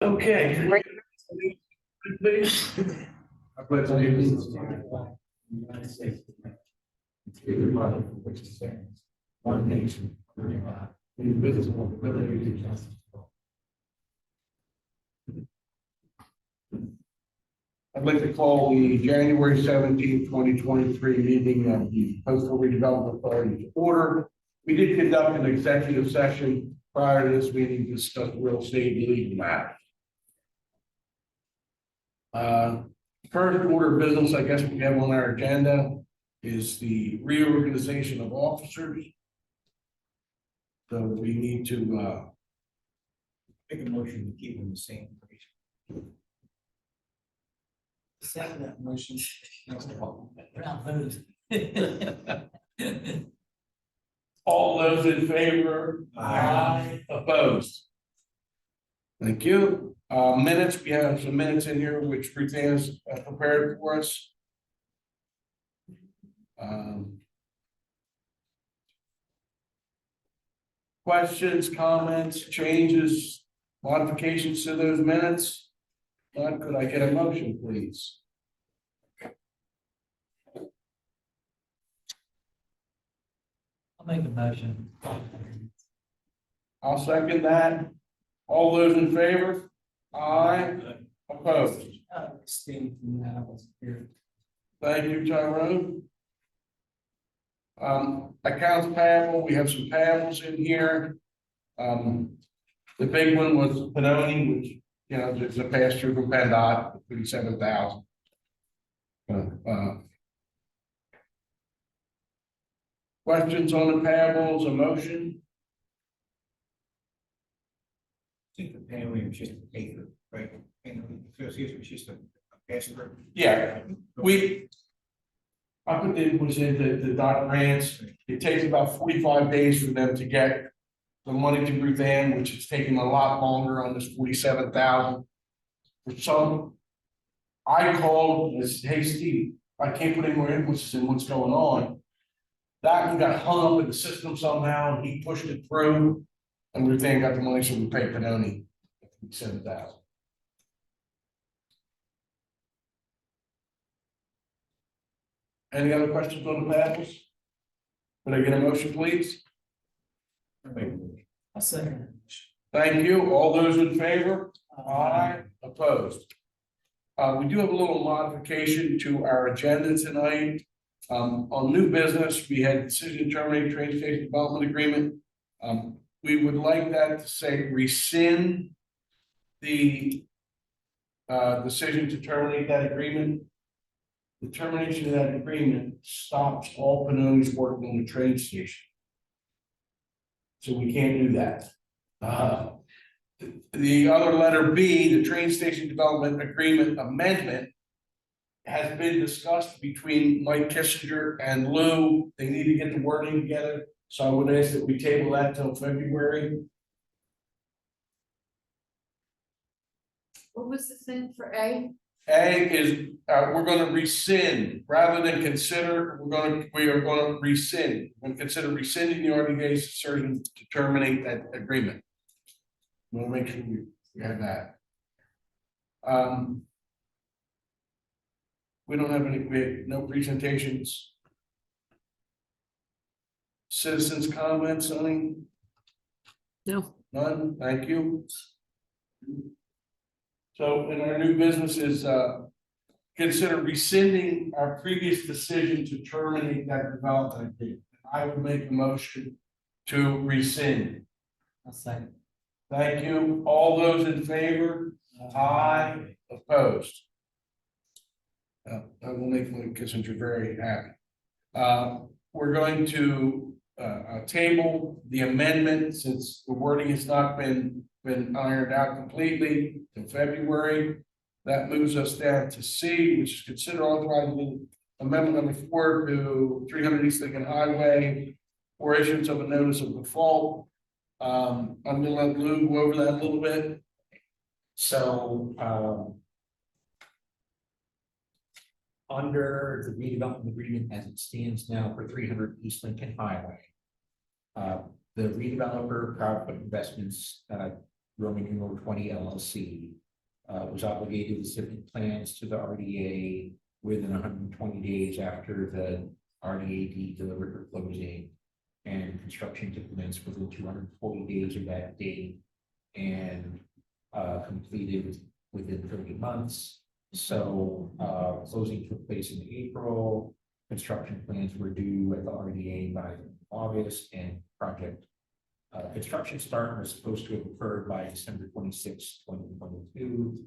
Okay. Please. I pledge allegiance to the flag of the United States of America, and to the republic for which it stands, one nation, under God, indivisible, with liberty and justice for all. I'd like to call the January 17th, 2023 meeting of the Coastal Redevelopment Authority to order. We did conduct an executive session prior to this meeting to discuss real estate and legal matters. First order of business, I guess we have on our agenda is the reorganization of officers. So we need to make a motion to keep them the same. Second that motion. All those in favor? Aye. Opposed? Thank you. Minutes, we have some minutes in here which Ruth has prepared for us. Questions, comments, changes, modifications to those minutes? Could I get a motion, please? I'll make a motion. I'll second that. All those in favor? Aye. Opposed? Abstain from that, I wasn't here. Thank you, Tyrone. Accounts payable, we have some payables in here. The big one was Panoni, which, you know, there's a pass through from PennDOT, 37,000. Questions on the payables, a motion? I think the payment was just a paper, right? And the association was just a pass through. Yeah, I put it was in the dot grants. It takes about 45 days for them to get the money to Ruth Ann, which is taking a lot longer on this 47,000. For some, I called and said, hey Steve, I can't put any more invoices in, what's going on? That one got hung up in the system somehow, and he pushed it through, and Ruth Ann got the money, so we paid Panoni 7,000. Any other questions on the payables? Could I get a motion, please? I'll second. Thank you. All those in favor? Aye. Opposed? We do have a little modification to our agenda tonight. On new business, we had decision to terminate train station development agreement. We would like that to say rescind the decision to terminate that agreement. The termination of that agreement stops all Panoni's work on the train station. So we can't do that. The other letter B, the train station development agreement amendment, has been discussed between Mike Kissinger and Lou. They need to get the wording together. So I would ask that we table that till February. What was the thing for A? A is, we're gonna rescind, rather than consider, we are gonna rescind. We're gonna consider rescinding the RDA's decision to terminate that agreement. We'll make sure we have that. We don't have we have no presentations. Citizens' comments, Sonny? No. None, thank you. So in our new business is consider rescinding our previous decision to terminate that development agreement. I would make a motion to rescind. I'll second. Thank you. All those in favor? Aye. Opposed? I will make Mike Kissinger very happy. We're going to table the amendment since the wording has not been ironed out completely in February. That moves us down to C, which is consider authorizing amendment number 4 to 300 East Lincoln Highway for issuance of a notice of default. I'm gonna let Lou go over that a little bit. So, under the redevelopment agreement as it stands now for 300 East Lincoln Highway, the redeveloper, Proudfoot Investments, Roman numeral 20 LLC, was obligated to submit plans to the RDA within 120 days after the RDA deed delivered for closing, and construction to commence within 240 days of that date, and completed within 30 months. So closing took place in April. Construction plans were due at the RDA by August, and project construction start was supposed to have occurred by December 26, 2022.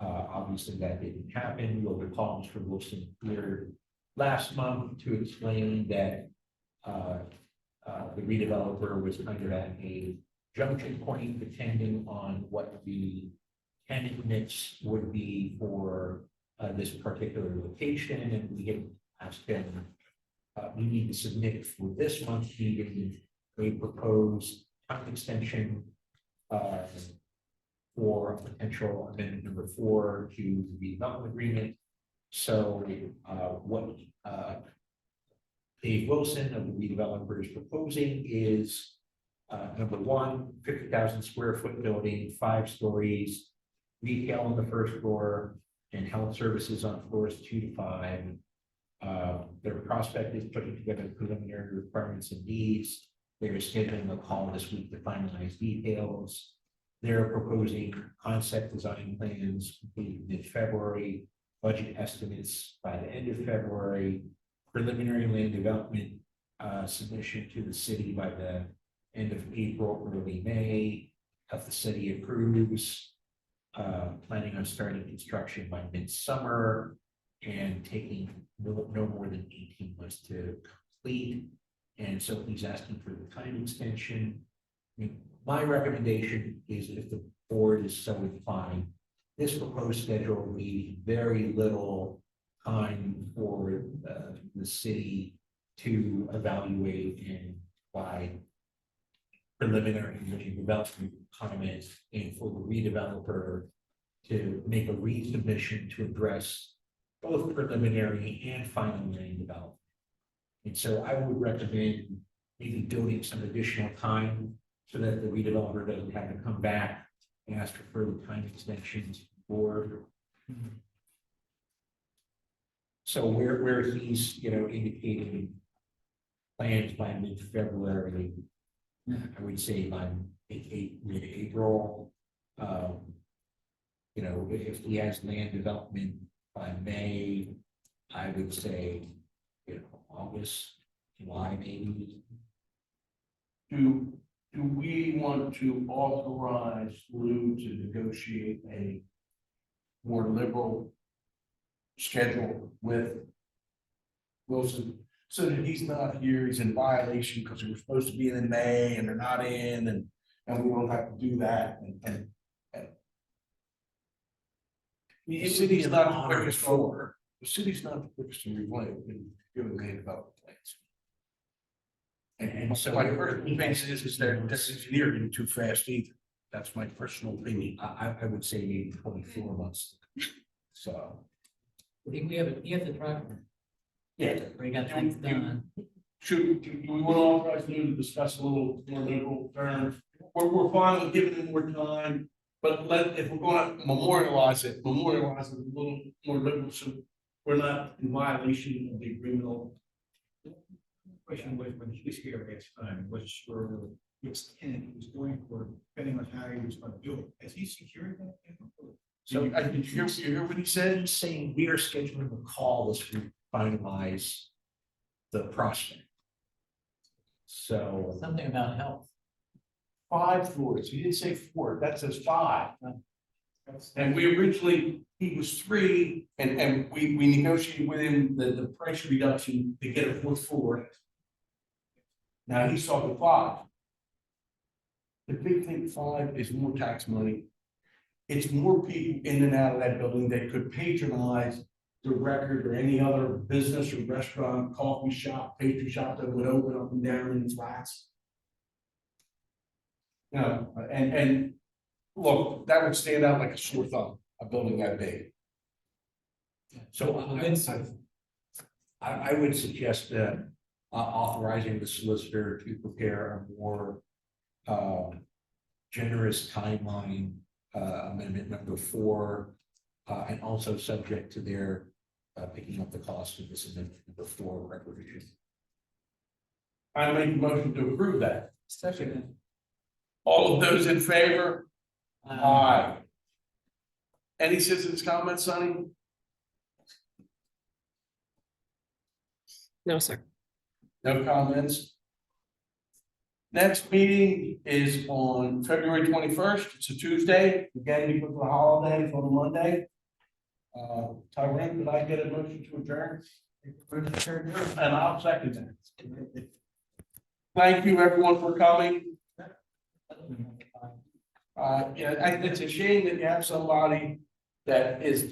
Obviously, that didn't happen. You'll recall Mr. Wilson here last month to explain that the redeveloper was kind of at a junction point, depending on what the tenant mix would be for this particular location, and we had asked them, we need to submit for this month's meeting a proposed time extension for a potential amendment number 4 to the redevelopment agreement. So what Dave Wilson of the redeveloper is proposing is number 1, 50,000 square foot building, 5 stories, retail on the first floor, and health services on floors 2 to 5. Their prospect is putting together preliminary requirements and needs. They're scheduling a call this week to finalize details. They're proposing concept design plans completed mid-February, budget estimates by the end of February, preliminary land development submission to the city by the end of April, early May. If the city approves, planning on starting construction by midsummer and taking no more than 18 months to complete. And so he's asking for the time extension. I mean, my recommendation is, if the board is so inclined, this proposed schedule leaves very little time for the city to evaluate and provide preliminary development comments, and for the redeveloper to make a resubmission to address both preliminary and final land development. And so I would recommend maybe building some additional time so that the redeveloper doesn't have to come back and ask for further time extensions or. So where he's, indicating plans by mid-February, I would say by mid-April. If he has land development by May, I would say, August, July, maybe. Do we want to authorize Lou to negotiate a more liberal schedule with Wilson, so that he's not here, he's in violation because they were supposed to be in May and they're not in, and we won't have to do that, and the city's not the quickest forward. The city's not the quickest to relate in giving land development plans. And so my personal opinion is that this engineering too fast either. That's my personal opinion. I would say maybe 24 months. So. I think we have the driver. Yeah. We got things done. Do we want to authorize Lou to discuss a little more liberal terms? We're fine with giving him more time, but if we're going to memorialize it a little more liberal, so we're not in violation of the agreement. Question was, when he was here last time, was for which tenant he was going for, depending on how he was going to do it. Has he secured that? So did you hear what he said? He's saying we are scheduling a call this week to finalize the prospect. So. Something about health. 5 floors. He didn't say 4. That says 5. And we originally, he was 3, and we negotiated with him the price reduction to get a 4th floor. Now he's talking 5. The big thing, 5 is more tax money. It's more people in and out of that building that could patronize the Record or any other business or restaurant, coffee shop, pastry shop that would open up and down in flats. And look, that would stand out like a sore thumb, a building that big. So I would suggest that authorizing the solicitor to prepare a more generous timeline, amendment number 4, and also subject to their picking up the cost of this amendment number 4 recreation. I make a motion to approve that. Second. All of those in favor? Aye. Any citizens comments, Sonny? No, sir. No comments? Next meeting is on February 21st. It's a Tuesday, again, because of the holiday, it's on a Monday. Tyrone, could I get a motion to adjourn? And I'll second that. Thank you, everyone, for coming. Yeah, it's a shame that you have somebody that is